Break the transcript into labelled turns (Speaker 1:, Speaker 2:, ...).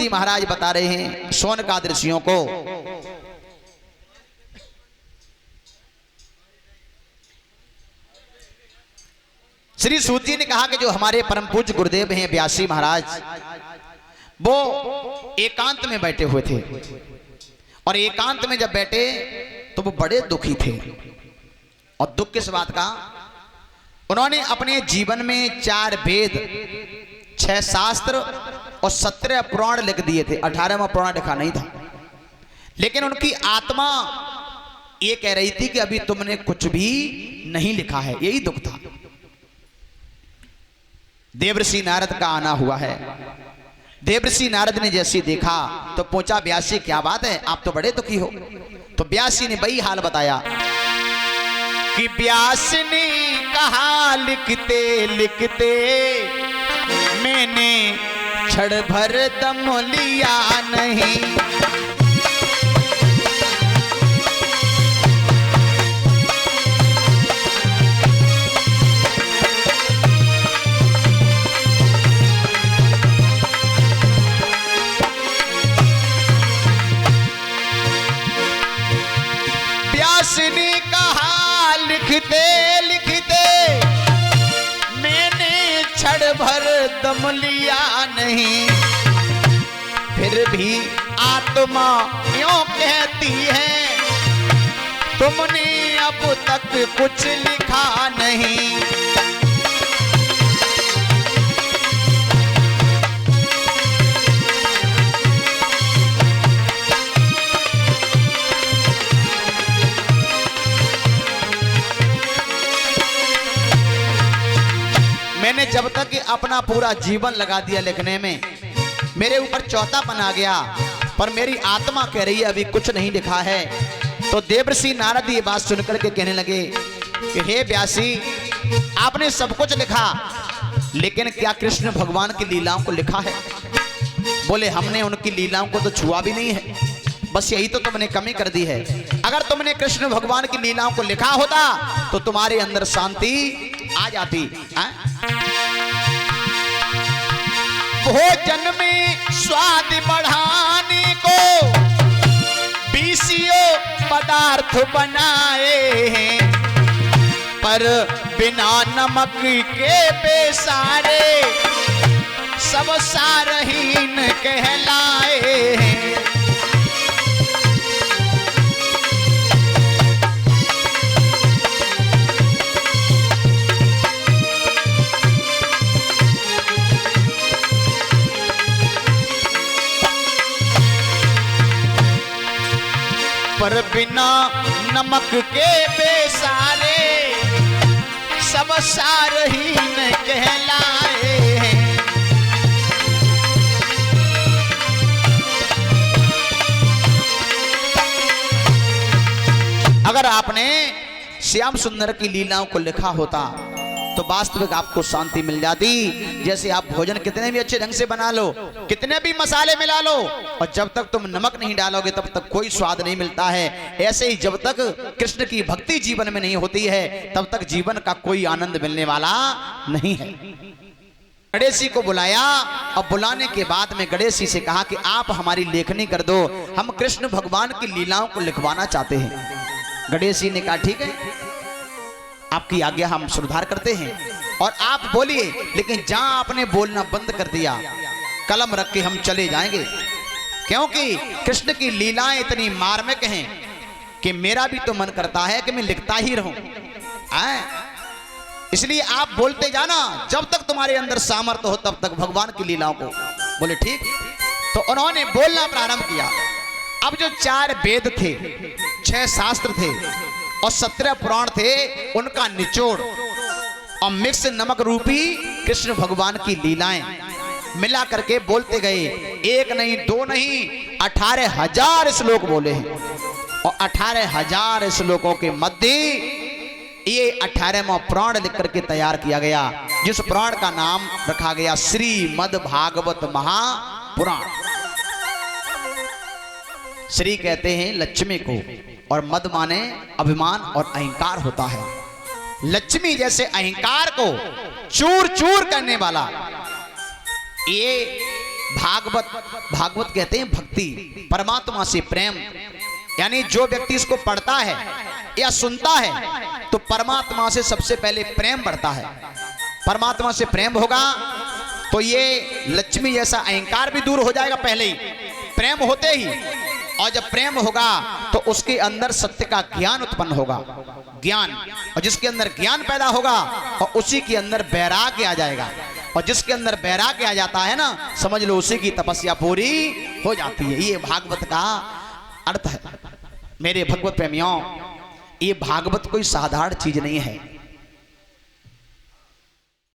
Speaker 1: जी महाराज बता रहे हैं शौनकादि ऋषियों को, श्री सूत जी ने कहा कि जो हमारे परम पूज्य गुरुदेव हैं व्यासी महाराज, वो एकांत में बैठे हुए थे और एकांत में जब बैठे तो वो बड़े दुखी थे। और दुख किस बात का? उन्होंने अपने जीवन में 4 वेद, 6 शास्त्र और 17 पुराण लिख दिए थे। 18वां पुराण लिखा नहीं था, लेकिन उनकी आत्मा ये कह रही थी कि अभी तुमने कुछ भी नहीं लिखा है। यही दुख था। देवर्षि नारद का आना हुआ है। देवर्षि नारद ने जैसे देखा तो पूछा, व्यासी क्या बात है, आप तो बड़े दुखी हो। तो व्यासी ने वही हाल बताया कि व्यास ने कहा लिखते लिखते मैंने क्षण भर दम लिया नहीं। व्यास ने कहा लिखते लिखते मैंने क्षण भर दम लिया नहीं। फिर भी आत्मा क्यों कहती है तुमने अब तक कुछ लिखा नहीं। मैंने जब तक अपना पूरा जीवन लगा दिया लिखने में, मेरे ऊपर चौथापन आ गया, पर मेरी आत्मा कह रही है अभी कुछ नहीं लिखा है। तो देवर्षि नारद ये बात सुनकर के कहने लगे कि हे व्यासी, आपने सब कुछ लिखा, लेकिन क्या कृष्ण भगवान की लीलाओं को लिखा है? बोले हमने उनकी लीलाओं को तो छुआ भी नहीं है, बस यही तो तुमने कमी कर दी है। अगर तुमने कृष्ण भगवान की लीलाओं को लिखा होता तो तुम्हारे अंदर शांति आ जाती। भोजन में स्वाद बढ़ाने को बीसियों पदार्थ बनाए हैं, पर बिना नमक के बेसारे सब सारहीन कहलाए हैं। पर बिना नमक के बेसारे सब सारहीन कहलाए हैं। अगर आपने श्याम सुंदर की लीलाओं को लिखा होता तो वास्तविक आपको शांति मिल जाती। जैसे आप भोजन कितने भी अच्छे ढंग से बना लो, कितने भी मसाले मिला लो, और जब तक तुम नमक नहीं डालोगे तब तक कोई स्वाद नहीं मिलता है। ऐसे ही जब तक कृष्ण की भक्ति जीवन में नहीं होती है तब तक जीवन का कोई आनंद मिलने वाला नहीं है। गणेशी को बुलाया और बुलाने के बाद में गणेशी से कहा कि आप हमारी लेखनी कर दो, हम कृष्ण भगवान की लीलाओं को लिखवाना चाहते हैं। गणेशी ने कहा ठीक है, आपकी आज्ञा हम सुधार करते हैं और आप बोलिए, लेकिन जहां आपने बोलना बंद कर दिया कलम रख के हम चले जाएंगे, क्योंकि कृष्ण की लीलाएं इतनी मार्मिक हैं कि मेरा भी तो मन करता है कि मैं लिखता ही रहूं। इसलिए आप बोलते जाना, जब तक तुम्हारे अंदर सामर्थ्य हो तब तक भगवान की लीलाओं को। बोले ठीक। तो उन्होंने बोलना प्रारंभ किया। अब जो 4 वेद थे, 6 शास्त्र थे और 17 पुराण थे, उनका निचोड़ और मिक्स नमक रूपी कृष्ण भगवान की लीलाएं मिला करके बोलते गए। 1 नहीं 2 नहीं 18,000 श्लोक बोले हैं। और 18,000 श्लोकों के मध्य ये 18वां पुराण लिख करके तैयार किया गया, जिस पुराण का नाम रखा गया श्रीमद् भागवत महापुराण। श्री कहते हैं लक्ष्मी को, और मद माने अभिमान और अहंकार होता है। लक्ष्मी जैसे अहंकार को चूर चूर करने वाला ये भागवत, भागवत कहते हैं भक्ति, परमात्मा से प्रेम। यानी जो व्यक्ति इसको पढ़ता है या सुनता है तो परमात्मा से सबसे पहले प्रेम बढ़ता है। परमात्मा से प्रेम होगा तो ये लक्ष्मी जैसा अहंकार भी दूर हो जाएगा पहले ही, प्रेम होते ही। और जब प्रेम होगा तो उसके अंदर सत्य का ज्ञान उत्पन्न होगा, ज्ञान। और जिसके अंदर ज्ञान पैदा होगा और उसी के अंदर वैराग्य आ जाएगा। और जिसके अंदर वैराग्य आ जाता है ना, समझ लो उसी की तपस्या पूरी हो जाती है। ये भागवत का अर्थ है मेरे भगवत प्रेमियों। ये भागवत कोई साधारण चीज नहीं है।